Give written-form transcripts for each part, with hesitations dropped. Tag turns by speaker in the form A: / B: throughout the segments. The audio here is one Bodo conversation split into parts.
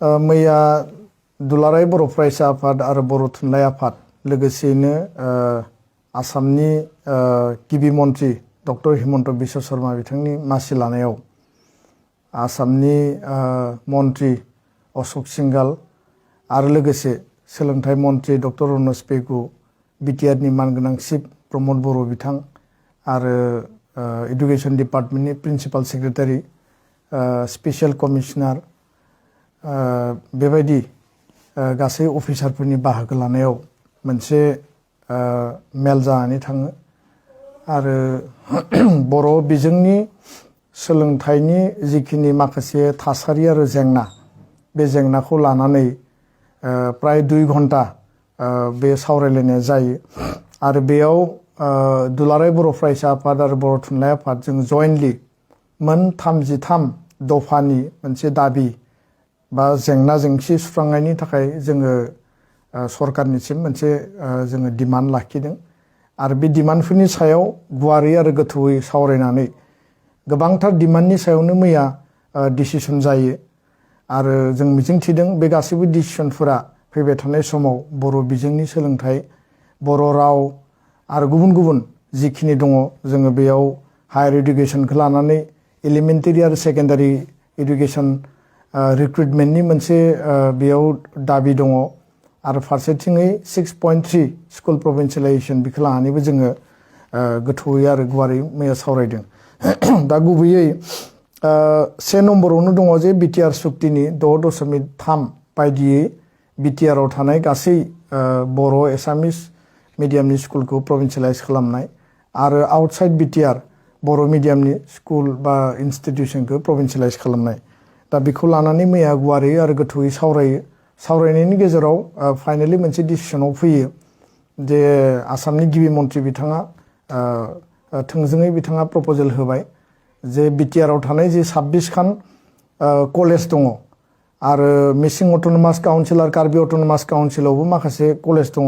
A: मैया दुलाराय बर' फरायसा आफाद आरो बर' थुनलाइ आफाद लोगोसेयैनो आसामनि गिबि मन्थ्रि डक्टर हिमन्त बिश्व शर्मा बिथांनि मासि लानायाव आसामनि मन्थ्रि अशोक सिंघाल आरो लोगोसे सोलोंथाइ मन्थ्रि डक्टर रनज पेगु बिटिआरनि मानगोनां चिफ प्रमद बर' बिथां आरो एडुकेशन डिपार्टमेन्टनि प्रिन्सिपाल सेक्रेटारि स्पेसियेल कमिशनार बेबायदि गासै अफिसारफोरनि बाहागो लानायाव मोनसे मेल जानानै थाङो आरो बर' बिजोंनि सोलोंथाइनि जिखिनि माखासे थासारि आरो जेंना बे जेंनाखौ लानानै प्राय 2 घन्टा बे सावरायलायनाया जायो आरो बेयाव दुलाराय बर' फरायसा आफाद आरो बर' थुनलाइ आफाद जों जयेन्टलि मोन 33 दफानि मोनसे दाबि बा जेंना जेंसि सुस्रांनायनि थाखाय जोङो सरकारनिसिम मोनसे जोङो डिमान्ड लाखिदों आरो बे डिमान्डफोरनि सायाव गुवारै आरो गोथौयै सावरायनानै गोबांथार डिमान्डनि सायावनो मैया डिसिसन जायो आरो जों मिजिंथिदों बे गासैबो डिसिसनफोरा फैबाय थानाय समाव बर' बिजोंनि सोलोंथाइ बर' राव आरो गुबुन गुबुन जिखिनि दङ जोङो बेयाव हायार इडुकेसनखौ लानानै एलिमेन्टारि आरो सेकेन्डारि इडुकेसन रिक्रुटमेन्टनि मोनसे बेयाव दाबि दङ आरो फारसेथिङै 6.3 स्कुल प्रभिन्सियेलाइजेसन बेखौ लानानैबो जोङो गोथौयै आरो गुवारै मैया सावरायदों दा गुबैयै 1 नम्बरावनो दङ जे बिटिआर सुक्तिनि 6.3 बायदियै बिटिआरआव थानाय गासै बर' एसामिस मिडियामनि स्कुलखौ प्रभिन्सियेलाइज खालामनाय आरो आउटसाइड बिटिआर बर' मिडियामनि स्कुल बा इनस्टिटिउसनखौ प्रभिन्सियेलाइज खालामनाय दा बेखौ लानानै मैया गुवारै आरो गोथौयै सावरायनायनि गेजेराव फाइनालि मोनसे डिसिसनाव फैयो जे आसामनि गिबि मन्थ्रि बिथाङा थोंजोङै बिथाङा प्रप'जेल होबाय जे बिटिआरआव थानाय जे 26 खान कलेज दङ आरो मिसिं अट'नमास काउन्सिल आरो कार्बि अट'नमास काउन्सिलावबो माखासे कलेज दङ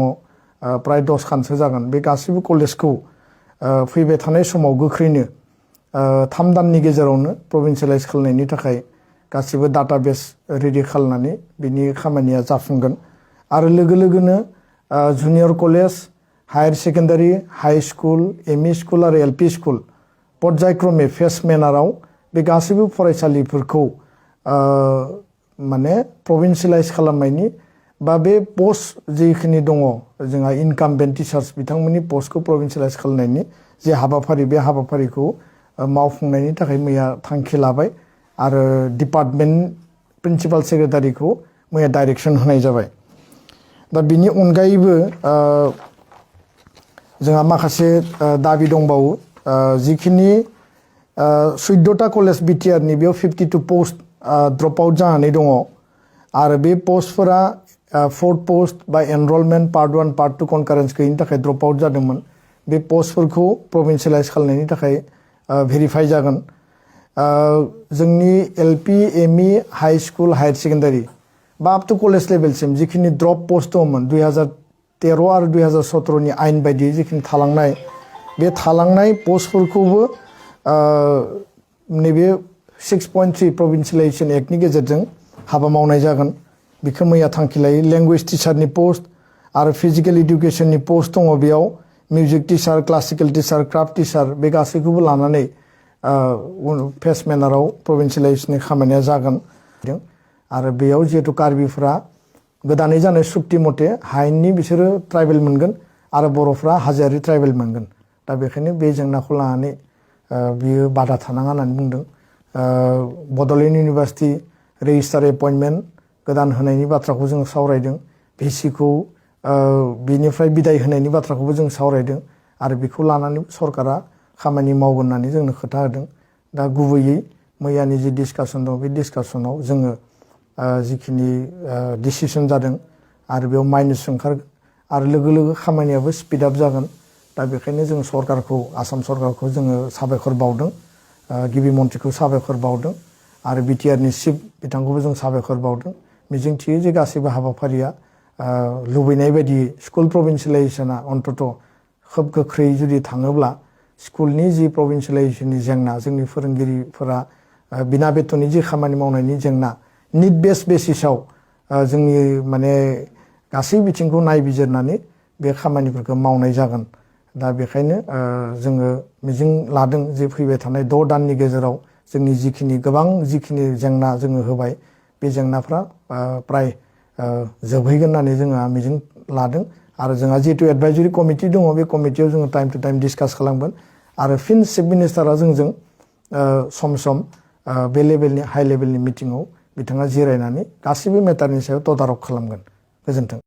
A: प्राय 10 खानसो जागोन बे गासैबो कलेजखौ फैबाय थानाय समाव गोख्रैनो 3 दाननि गेजेरावनो प्रभिन्सियेलाइज खालामनायनि थाखाय गासिबो डाटाबेस रेडि खालामनानै बिनि खामानिया जाफुंगोन आरो लोगो लोगोनो junior college higher secondary high school ME school आरो एलपि स्कुल पर्यायक्रमे फेस मेनाराव बे गासैबो फरायसालिफोरखौ माने प्रभिन्सियेलाइज खालामनायनि बा बे पस्ट जिखिनि दङ जोंहा इनकामबेन्ट टिचार्स बिथांमोननि पस्टखौ प्रभिन्सियेलाइज खालामनायनि जे हाबाफारि बे हाबाफारिखौ मावफुंनायनि थाखाय मैया थांखि लाबाय आरो डिपार्टमेन्ट प्रिन्सिपाल सेक्रेटारिखौ मैया डाइरेक्सन होनाय जाबाय दा बिनि अनगायैबो जोंहा माखासे दाबि दंबावो जिखिनि 14टा कलेज बिटिआरनि बेयाव 52 पस्ट ड्रप आउट जानानै दङ आरो बे पस्टफोरा 4th पस्ट बा एनरलमेन्ट पार्ट 1 पार्ट 2 कनकारेन्स गैयिनि थाखाय ड्रप आउट जादोंमोन बे पस्टफोरखौ प्रभिन्सियेलाइज खालामनायनि थाखाय भेरिफाइ जागोन जोंनि LP ME high school higher secondary बा आप टू कलेज लेभेलसिम जिखिनि ड्रप पस्ट दंमोन 2013 आरो 2017नि आयेन बायदियै जिखिनि थालांनाय बे थालांनाय पस्टफोरखौबो नैबे 6.3 प्रभिन्सियेलाइजेसन एक्टनि गेजेरजों हाबा मावनाय जागोन बेखौ मैया थांखि लायो लेंगुवेज टिचारनि पस्ट आरो फिजिकेल इडुकेसननि पस्ट दङ बेयाव music teacher classical teacher craft teacher बे गासैखौबो लानानै फेस मेनाराव प्रभिन्सियेलाइजेसननि खामानिया जागोन आरो बेयाव जिहेतु कार्बिफोरा गोदानै जानाय सुक्ति मथे हायेननि बिसोरो ट्राइबेल मोनगोन आरो बर'फ्रा हाजोआरि ट्राइबेल मोनगोन दा बेखायनो बे जेंनाखौ लानानै बियो बादा थानाङा होननानै बुंदों बड'लेण्ड इउनिभार्सिटि रेजिस्टार एपइन्टमेन्ट गोदान होनायनि बाथ्राखौ जों सावरायदों भिसिखौ बिनिफ्राय बिदाय होनायनि बाथ्राखौबो जों सावरायदों आरो बेखौ लानानै सरकारा खामानि मावगोन होननानै जोंनो खोथा होदों दा गुबैयै मैयानि जि डिसकासन दं बे डिसकासनाव जोङो जिखिनि डिसिसन जादों आरो बेयाव माइनास ओंखारगोन आरो लोगो लोगो खामानियाबो स्पिड आप जागोन दा बेखायनो जों सरकारखौ आसाम सरकारखौ जोङो साबायखर बावदों गिबि मन्थ्रिखौ साबायखर बावदों आरो बिटिआरनि चिफ बिथांखौबो जों साबायखर बावदों मिजिंथियो जे गासैबो हाबाफारिया लुबैनाय बायदि स्कुल प्रभिन्सियेलाइजेसना अन्तत खोब गोख्रै जुदि थाङोब्ला स्कुलनि जि प्रभिन्सियेलाइजेसननि जेंना जोंनि फोरोंगिरिफोरा बिना बेथननि जि खामानि मावनायनि जेंना निड बेस बेसिसाव जोंनि माने गासै बिथिंखौ नायबिजिरनानै बे खामानिफोरखौ मावनाय जागोन। दा बेखायनो जोङो मिजिं लादों जे फैबाय थानाय 6 दाननि गेजेराव जोंनि गोबां जिखिनि जेंना जोङो होबाय बे जेंनाफ्रा प्राय जोबहैगोन होननानै जोङो मिजिं लादों। आरो जोंहा जिहेतु एडभाइजरि कमिटि दङ बे कमिटियाव जोङो टाइम टु टाइम डिसकास खालामगोन आरो फिन चिफ मिनिस्टारा जोंजों सम सम बे लेभेलनि हाइ लेभेलनि मिटिङाव बिथाङा जिरायनानै गासैबो मेटारनि सायाव तदारक खालामगोन। गोजोन्थों।